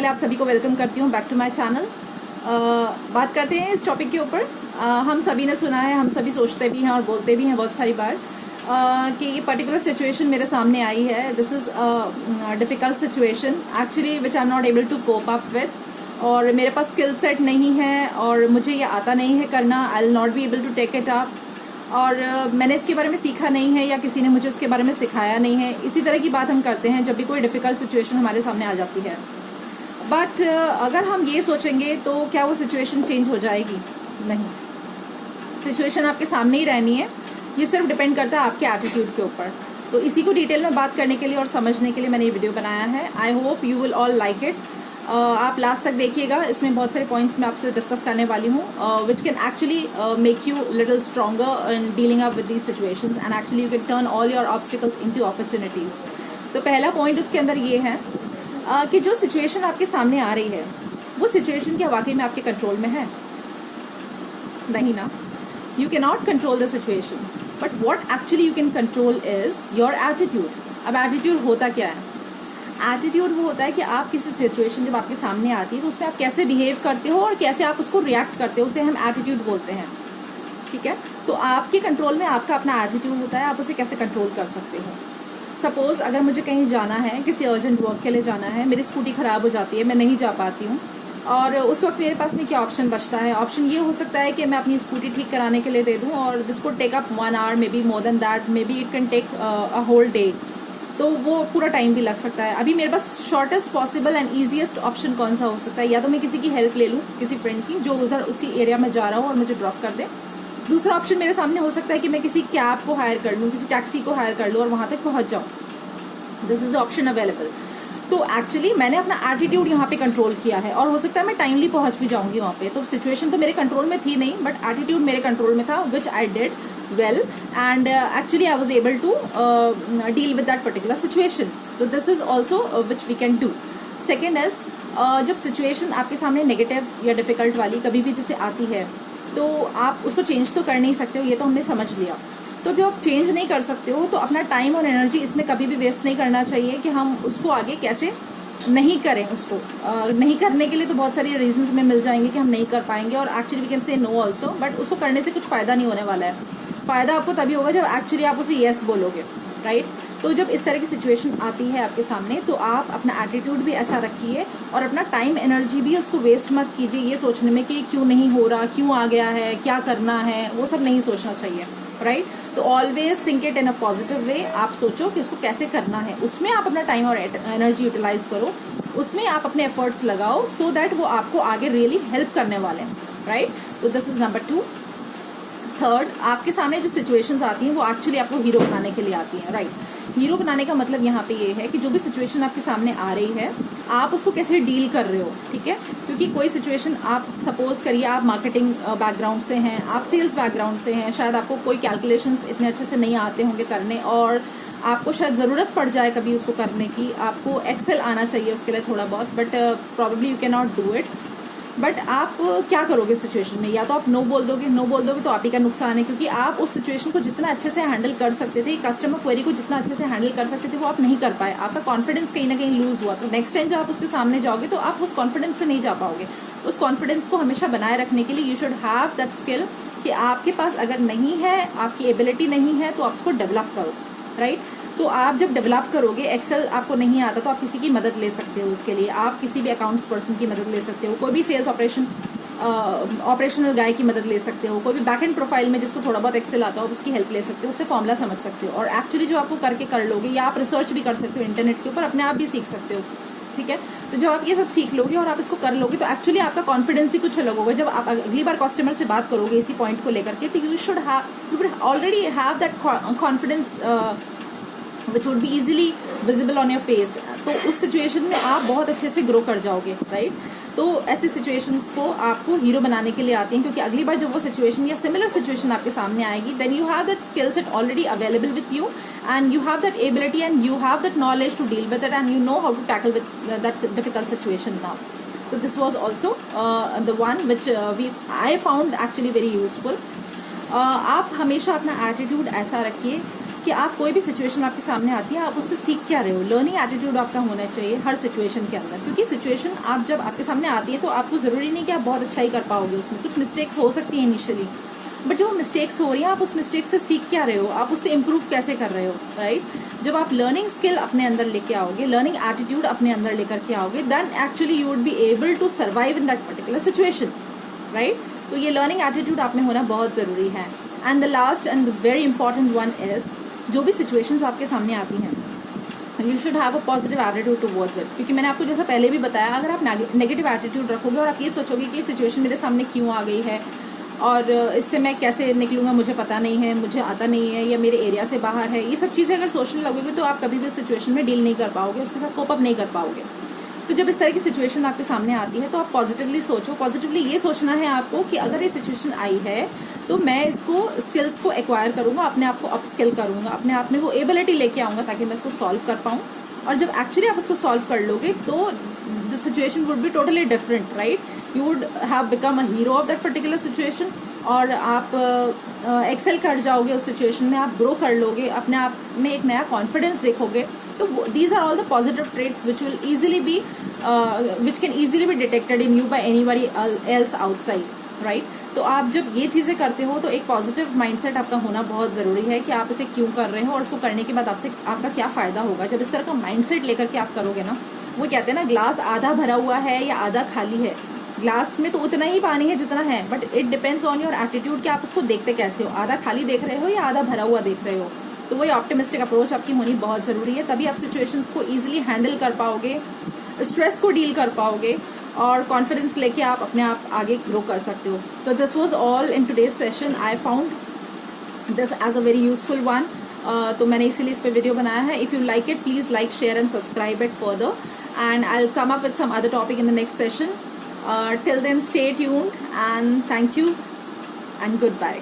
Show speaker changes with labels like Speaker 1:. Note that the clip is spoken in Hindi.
Speaker 1: पहले आप सभी को वेलकम करती हूँ बैक टू माय चैनल। बात करते हैं इस टॉपिक के ऊपर। हम सभी ने सुना है, हम सभी सोचते भी हैं और बोलते भी हैं बहुत सारी बार कि ये पर्टिकुलर सिचुएशन मेरे सामने आई है, this is difficult situation actually which I am not able to cope up with, और मेरे पास स्किल सेट नहीं है और मुझे ये आता नहीं है करना, I will not be able to take it up, और मैंने इसके बारे में सीखा नहीं है या किसी ने मुझे उसके बारे में सिखाया नहीं है। इसी तरह की बात हम करते हैं जब भी कोई डिफ़िकल्ट सिचुएशन हमारे सामने आ जाती है। बट अगर हम ये सोचेंगे तो क्या वो सिचुएशन चेंज हो जाएगी? नहीं, सिचुएशन आपके सामने ही रहनी है। ये सिर्फ डिपेंड करता है आपके एटीट्यूड के ऊपर। तो इसी को डिटेल में बात करने के लिए और समझने के लिए मैंने ये वीडियो बनाया है। I hope you will all like it. आप लास्ट तक देखिएगा, इसमें बहुत सारे पॉइंट्स मैं आपसे डिस्कस करने वाली हूँ which can actually make you little stronger in dealing up with these situations and actually you can turn all your obstacles into opportunities. तो पहला पॉइंट उसके अंदर ये है कि जो सिचुएशन आपके सामने आ रही है वो सिचुएशन क्या वाकई में आपके कंट्रोल में है? नहीं ना। You can not control the situation, but what actually you can control is your attitude. अब एटीट्यूड होता क्या है? एटीट्यूड वो होता है कि आप किसी सिचुएशन जब आपके सामने आती है तो उसमें आप कैसे बिहेव करते हो और कैसे आप उसको रिएक्ट करते हो, उसे हम एटीट्यूड बोलते हैं। ठीक है, तो आपके कंट्रोल में आपका अपना एटीट्यूड होता है, आप उसे कैसे कंट्रोल कर सकते हो। सपोज अगर मुझे कहीं जाना है, किसी अर्जेंट वर्क के लिए जाना है, मेरी स्कूटी खराब हो जाती है, मैं नहीं जा पाती हूँ, और उस वक्त मेरे पास में क्या ऑप्शन बचता है? ऑप्शन ये हो सकता है कि मैं अपनी स्कूटी ठीक कराने के लिए दे दूँ और दिस को take up 1 hour, maybe more than that, maybe it can take a whole day, तो वो पूरा टाइम भी लग सकता है। अभी मेरे पास shortest possible and easiest option कौन सा हो सकता है? या तो मैं किसी की हेल्प ले लूँ, किसी फ्रेंड की जो उधर उसी एरिया में जा रहा हूँ और मुझे ड्रॉप कर दे। दूसरा ऑप्शन मेरे सामने हो सकता है कि मैं किसी कैब को हायर कर लूँ, किसी टैक्सी को हायर कर लूँ और वहां तक पहुंच जाऊँ। This is option available. तो एक्चुअली मैंने अपना एटीट्यूड यहाँ पे कंट्रोल किया है और हो सकता है मैं टाइमली पहुंच भी जाऊंगी वहां पे। तो सिचुएशन तो मेरे कंट्रोल में थी नहीं, बट एटीट्यूड मेरे कंट्रोल में था, which I did well and actually I was able to deal with that particular situation. So this is also which we can do. Second is जब situation आपके सामने नेगेटिव या डिफिकल्ट वाली कभी भी जैसे आती है तो आप उसको चेंज तो कर नहीं सकते हो, ये तो हमने समझ लिया। तो जब आप चेंज नहीं कर सकते हो तो अपना टाइम और एनर्जी इसमें कभी भी वेस्ट नहीं करना चाहिए कि हम उसको आगे कैसे नहीं करें। उसको नहीं करने के लिए तो बहुत सारी रीजंस हमें मिल जाएंगे कि हम नहीं कर पाएंगे, और actually we can say no also, but उसको करने से कुछ फायदा नहीं होने वाला है। फायदा आपको तभी होगा जब एक्चुअली आप उसे येस बोलोगे, राइट। तो जब इस तरह की सिचुएशन आती है आपके सामने तो आप अपना एटीट्यूड भी ऐसा रखिए और अपना टाइम एनर्जी भी उसको वेस्ट मत कीजिए ये सोचने में कि क्यों नहीं हो रहा, क्यों आ गया है, क्या करना है, वो सब नहीं सोचना चाहिए, राइट। तो always think it in a positive way. आप सोचो कि उसको कैसे करना है, उसमें आप अपना टाइम और एनर्जी यूटिलाइज करो, उसमें आप अपने एफर्ट्स लगाओ सो दैट वो आपको आगे रियली हेल्प करने वाले हैं, राइट। तो दिस इज नंबर 2। थर्ड, आपके सामने जो सिचुएशंस आती हैं वो एक्चुअली आपको हीरो बनाने के लिए आती हैं, राइट। हीरो बनाने का मतलब यहाँ पे ये है कि जो भी सिचुएशन आपके सामने आ रही है आप उसको कैसे डील कर रहे हो, ठीक है। क्योंकि कोई सिचुएशन आप सपोज करिए आप मार्केटिंग बैकग्राउंड से हैं, आप सेल्स बैकग्राउंड से हैं, शायद आपको कोई कैलकुलेशंस इतने अच्छे से नहीं आते होंगे करने और आपको शायद ज़रूरत पड़ जाए कभी उसको करने की, आपको एक्सेल आना चाहिए उसके लिए थोड़ा बहुत, but probably you can not do it. But आप क्या करोगे सिचुएशन में? या तो आप नो बोल दोगे, नो बोल दोगे तो आप ही का नुकसान है, क्योंकि आप उस सिचुएशन को जितना अच्छे से हैंडल कर सकते थे, कस्टमर क्वेरी को जितना अच्छे से हैंडल कर सकते थे वो आप नहीं कर पाए, आपका कॉन्फिडेंस कहीं ना कहीं लूज हुआ। तो नेक्स्ट टाइम जब आप उसके सामने जाओगे तो आप उस कॉन्फिडेंस से नहीं जा पाओगे। उस कॉन्फिडेंस को हमेशा बनाए रखने के लिए you should have that skill कि आपके पास अगर नहीं है, आपकी एबिलिटी नहीं है तो आप उसको डेवलप करो, राइट। तो आप जब डेवलप करोगे, एक्सेल आपको नहीं आता तो आप किसी की मदद ले सकते हो उसके लिए, आप किसी भी अकाउंट्स पर्सन की मदद ले सकते हो, कोई भी सेल्स ऑपरेशनल गाय की मदद ले सकते हो, कोई भी बैक एंड प्रोफाइल में जिसको थोड़ा बहुत एक्सेल आता हो उसकी हेल्प ले सकते हो, उससे फॉर्मूला समझ सकते हो और एक्चुअली जो आपको करके कर लोगे, या आप रिसर्च भी कर सकते हो इंटरनेट के ऊपर, अपने आप भी सीख सकते हो, ठीक है। तो जब आप ये सब सीख लोगे और आप इसको कर लोगे तो एक्चुअली आपका कॉन्फिडेंस ही कुछ अलग होगा। जब आप अगली बार कस्टमर से बात करोगे इसी पॉइंट को लेकर के तो you would already have that confidence which would be easily visible on your face। तो उस सिचुएशन में आप बहुत अच्छे से ग्रो कर जाओगे, राइट। तो ऐसी सिचुएशंस को आपको हीरो बनाने के लिए आती हैं, क्योंकि अगली बार जब वो सिचुएशन या सिमिलर सिचुएशन आपके सामने आएगी then you have that skill set already available with you and you have that ability and you have that knowledge to deal with it and you know how to tackle with that difficult situation now. तो this was also the one which I found actually very useful. आप हमेशा अपना एटीट्यूड ऐसा रखिए कि आप कोई भी सिचुएशन आपके सामने आती है, आप उससे सीख क्या रहे हो। लर्निंग एटीट्यूड आपका होना चाहिए हर सिचुएशन के अंदर, क्योंकि सिचुएशन आप जब आपके सामने आती है तो आपको जरूरी नहीं कि आप बहुत अच्छा ही कर पाओगे उसमें, कुछ मिस्टेक्स हो सकती है इनिशियली, बट जो मिस्टेक्स हो रही है आप उस मिस्टेक से सीख क्या रहे हो, आप उससे इम्प्रूव कैसे कर रहे हो, राइट। जब आप लर्निंग स्किल अपने अंदर लेके आओगे, लर्निंग एटीट्यूड अपने अंदर लेकर के आओगे, then actually you would be able to survive in that particular situation, right. तो ये लर्निंग एटीट्यूड आप में होना बहुत जरूरी है। And the last and the very important one is, जो भी सिचुएशंस आपके सामने आती हैं, you should have a positive attitude towards it. क्योंकि मैंने आपको जैसा पहले भी बताया, अगर आप नेगेटिव एटीट्यूड रखोगे और आप ये सोचोगे कि ये सिचुएशन मेरे सामने क्यों आ गई है और इससे मैं कैसे निकलूंगा, मुझे पता नहीं है, मुझे आता नहीं है, या मेरे एरिया से बाहर है, ये सब चीजें अगर सोचने लगोगे तो आप कभी भी सिचुएशन में डील नहीं कर पाओगे, उसके साथ कोप अप नहीं कर पाओगे। तो जब इस तरह की सिचुएशन आपके सामने आती है तो आप पॉजिटिवली सोचो। पॉजिटिवली ये सोचना है आपको कि अगर ये सिचुएशन आई है तो मैं इसको स्किल्स को एक्वायर करूंगा, अपने आप को अपस्किल करूंगा, अपने आप में वो एबिलिटी लेके आऊंगा ताकि मैं इसको सॉल्व कर पाऊं। और जब एक्चुअली आप उसको सॉल्व कर लोगे तो the situation would be totally different, right. You would have become a hero of that particular situation और आप एक्सेल कर जाओगे उस सिचुएशन में, आप ग्रो कर लोगे, अपने आप में एक नया कॉन्फिडेंस देखोगे। तो these are all the positive traits which will easily be which can easily be detected in you by anybody else outside, right. तो आप जब ये चीजें करते हो तो एक पॉजिटिव माइंडसेट आपका होना बहुत जरूरी है कि आप इसे क्यों कर रहे हो और इसको करने के बाद आपका क्या फायदा होगा। जब इस तरह का माइंडसेट लेकर के आप करोगे ना, वो कहते हैं ना, ग्लास आधा भरा हुआ है या आधा खाली है, ग्लास में तो उतना ही पानी है जितना है, but it depends on your attitude कि आप उसको देखते कैसे हो, आधा खाली देख रहे हो या आधा भरा हुआ देख रहे हो। तो वही ऑप्टिमिस्टिक अप्रोच आपकी होनी बहुत जरूरी है, तभी आप सिचुएशंस को इजीली हैंडल कर पाओगे, स्ट्रेस को डील कर पाओगे और कॉन्फिडेंस लेके आप अपने आप आगे ग्रो कर सकते हो। तो this was all in today's session. I found this as a very useful one, तो मैंने इसीलिए इस पे वीडियो बनाया है। If you like it, please like, share and subscribe it further, and I will come up with some other topic in the next session. Till then, stay tuned and thank you and goodbye.